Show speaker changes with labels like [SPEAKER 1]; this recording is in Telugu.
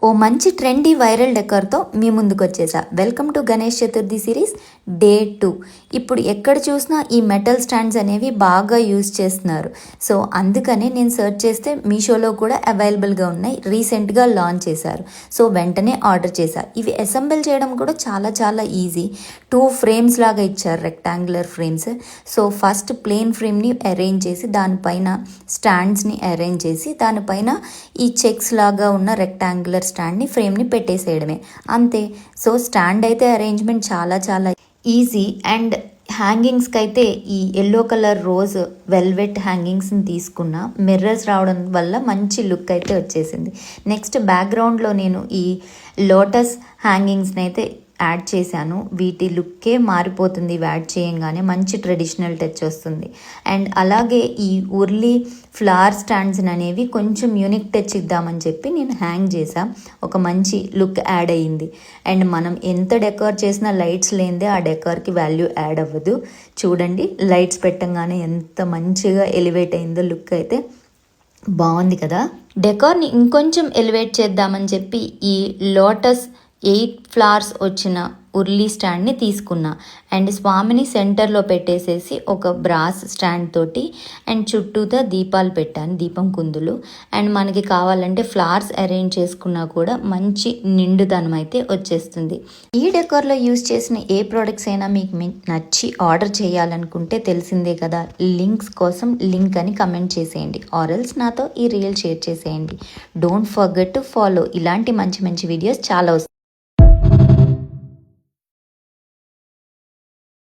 [SPEAKER 1] ఓ మంచి ట్రెండీ వైరల్ డెకర్తో మీ ముందుకు వచ్చేసా. Welcome to Ganesh Chaturthi series day 2. ఇప్పుడు ఎక్కడ చూసినా ఈ మెటల్ స్టాండ్స్ అనేవి బాగా యూజ్ చేస్తున్నారు. సో అందుకనే నేను సెర్చ్ చేస్తే మీషోలో కూడా అవైలబుల్గా ఉన్నాయి. రీసెంట్గా లాంచ్ చేశారు. సో వెంటనే ఆర్డర్ చేశా. ఇవి అసెంబుల్ చేయడం కూడా చాలా ఈజీ. 2 ఫ్రేమ్స్ లాగా ఇచ్చారు, rectangular frames. So first plain ఫ్రేమ్ని అరేంజ్ చేసి దానిపైన స్టాండ్స్ని అరేంజ్ చేసి దానిపైన ఈ చెక్స్ లాగా ఉన్న రెక్టాంగులర్ స్టాండ్ని ఫ్రేమ్ని పెట్టేసేయడమే, అంతే. సో స్టాండ్ అయితే అరేంజ్మెంట్ చాలా ఈజీ. అండ్ హ్యాంగింగ్స్కి అయితే ఈ ఎల్లో కలర్ రోజ్ వెల్వెట్ హ్యాంగింగ్స్ని తీసుకున్న, మిర్రర్స్ రావడం వల్ల మంచి లుక్ అయితే వచ్చేసింది. నెక్స్ట్ బ్యాక్గ్రౌండ్లో నేను ఈ లోటస్ హ్యాంగింగ్స్ని అయితే యాడ్ చేశాను. వీటి లుక్కే మారిపోతుంది, ఇవి యాడ్ చేయంగానే మంచి ట్రెడిషనల్ టచ్ వస్తుంది. అండ్ అలాగే ఈ ఉర్లీ ఫ్లవర్ స్టాండ్స్ అనేవి కొంచెం యూనిక్ టచ్ ఇద్దామని చెప్పి నేను హ్యాంగ్ చేసా. ఒక మంచి లుక్ యాడ్ అయ్యింది. అండ్ మనం ఎంత డెకర్ చేసినా లైట్స్ లేనిదే ఆ డెకర్కి వాల్యూ యాడ్ అవ్వదు. చూడండి, లైట్స్ పెట్టంగానే ఎంత మంచిగా ఎలివేట్ అయిందో, లుక్ అయితే బాగుంది కదా. డెకార్ని ఇంకొంచెం ఎలివేట్ చేద్దామని చెప్పి ఈ లోటస్ 8 ఫ్లవర్స్ వచ్చిన ఉర్లీ స్టాండ్ని తీసుకున్నా. అండ్ స్వామిని సెంటర్లో పెట్టేసేసి ఒక బ్రాస్ స్టాండ్ తోటి అండ్ చుట్టూతా దీపాలు పెట్టాను, దీపం కుందులు. అండ్ మనకి కావాలంటే ఫ్లవర్స్ అరేంజ్ చేసుకున్నా కూడా మంచి నిండుదనం అయితే వచ్చేస్తుంది. ఈ డెకార్లో యూజ్ చేసిన ఏ ప్రోడక్ట్స్ అయినా మీకు నచ్చి ఆర్డర్ చేయాలనుకుంటే తెలిసిందే కదా, లింక్స్ కోసం లింక్ అని కమెంట్ చేసేయండి, ఆర్ఎల్స్ నాతో ఈ రీల్ షేర్ చేసేయండి. Don't forget to follow. ఇలాంటి మంచి వీడియోస్ చాలా వస్తాయి.